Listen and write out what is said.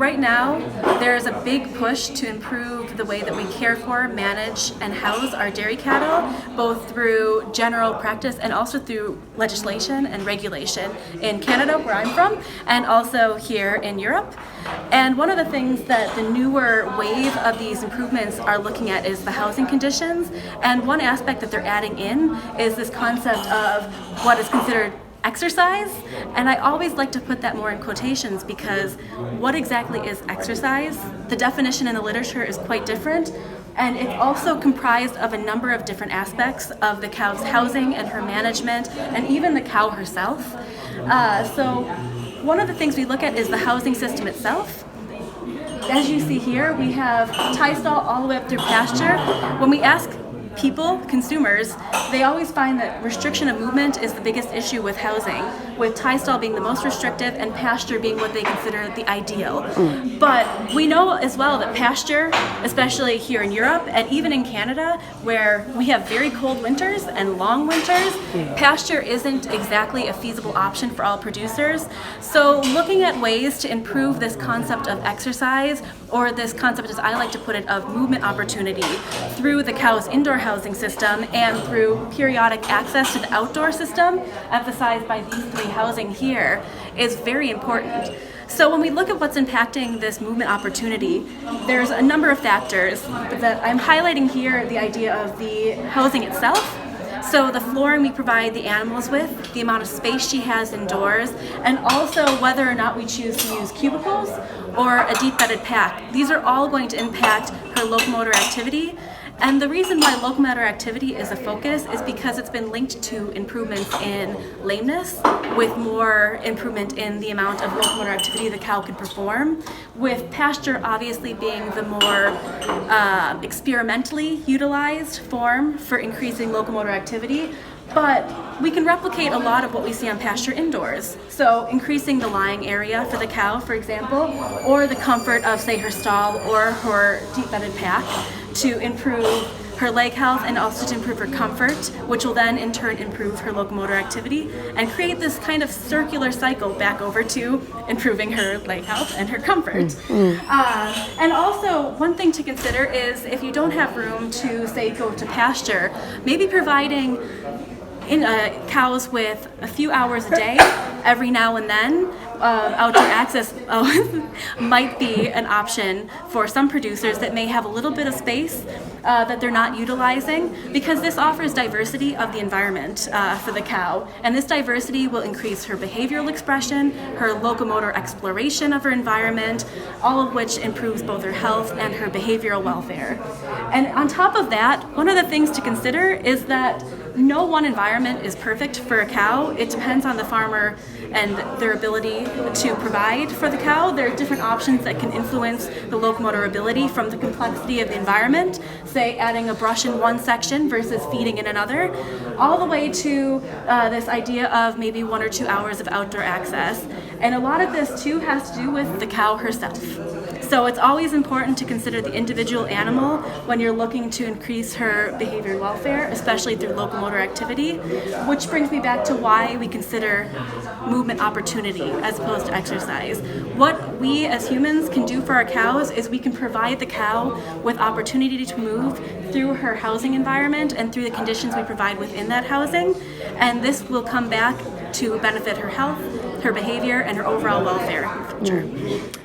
Right now, there's a big push to improve the way that we care for, manage, and house our dairy cattle, both through general practice and also through legislation and regulation in Canada, where I'm from, and also here in Europe. And one of the things that the newer wave of these improvements are looking at is the housing conditions. And one aspect that they're adding in is this concept of what is considered exercise, and I always like to put that more in quotations because what exactly is exercise? The definition in the literature is quite different, and it's also comprised of a number of different aspects of the cow's housing and her management, and even the cow herself. So one of the things we look at is the housing system itself. As you see here, we have tie stall all the way up through pasture. When we ask people, consumers, they always find that restriction of movement is the biggest issue with housing, with tie stall being the most restrictive and pasture being what they consider the ideal. But we know as well that pasture, especially here in Europe and even in Canada, where we have very cold winters and long winters, pasture isn't exactly a feasible option for all producers. So looking at ways to improve this concept of exercise, or this concept, as I like to put it, of movement opportunity through the cow's indoor housing system and through periodic access to the outdoor system, emphasized by these three housing here, is very important. So when we look at what's impacting this movement opportunity, there's a number of factors that I'm highlighting here. The idea of the housing itself, so the flooring we provide the animals with, the amount of space she has indoors, and also whether or not we choose to use cubicles or a deep bedded pack. These are all going to impact her locomotor activity. And the reason why locomotor activity is a focus is because it's been linked to improvements in lameness, with more improvement in the amount of locomotor activity the cow can perform, with pasture obviously being the more experimentally utilized form for increasing locomotor activity. But we can replicate a lot of what we see on pasture indoors. So increasing the lying area for the cow, for example, or the comfort of, say, her stall or her deep bedded pack to improve her leg health and also to improve her comfort, which will then in turn improve her locomotor activity and create this kind of circular cycle back over to improving her leg health and her comfort. And also, one thing to consider is if you don't have room to, say, go to pasture, maybe providing cows with a few hours a day every now and then. Outdoor access might be an option for some producers that may have a little bit of space that they're not utilizing, because this offers diversity of the environment for the cow, and this diversity will increase her behavioral expression, her locomotor exploration of her environment, all of which improves both her health and her behavioral welfare. And on top of that, one of the things to consider is that no one environment is perfect for a cow. It depends on the farmer and their ability to provide for the cow. There are different options that can influence the locomotor ability, from the complexity of the environment, say adding a brush in one section versus feeding in another, all the way to this idea of maybe 1 or 2 hours of outdoor access. And a lot of this too has to do with the cow herself. So it's always important to consider the individual animal when you're looking to increase her behavioral welfare, especially through locomotor activity, which brings me back to why we consider movement opportunity as opposed to exercise. What we as humans can do for our cows is we can provide the cow with opportunity to move through her housing environment and through the conditions we provide within that housing, and this will come back to benefit her health, her behavior, and her overall welfare in the future.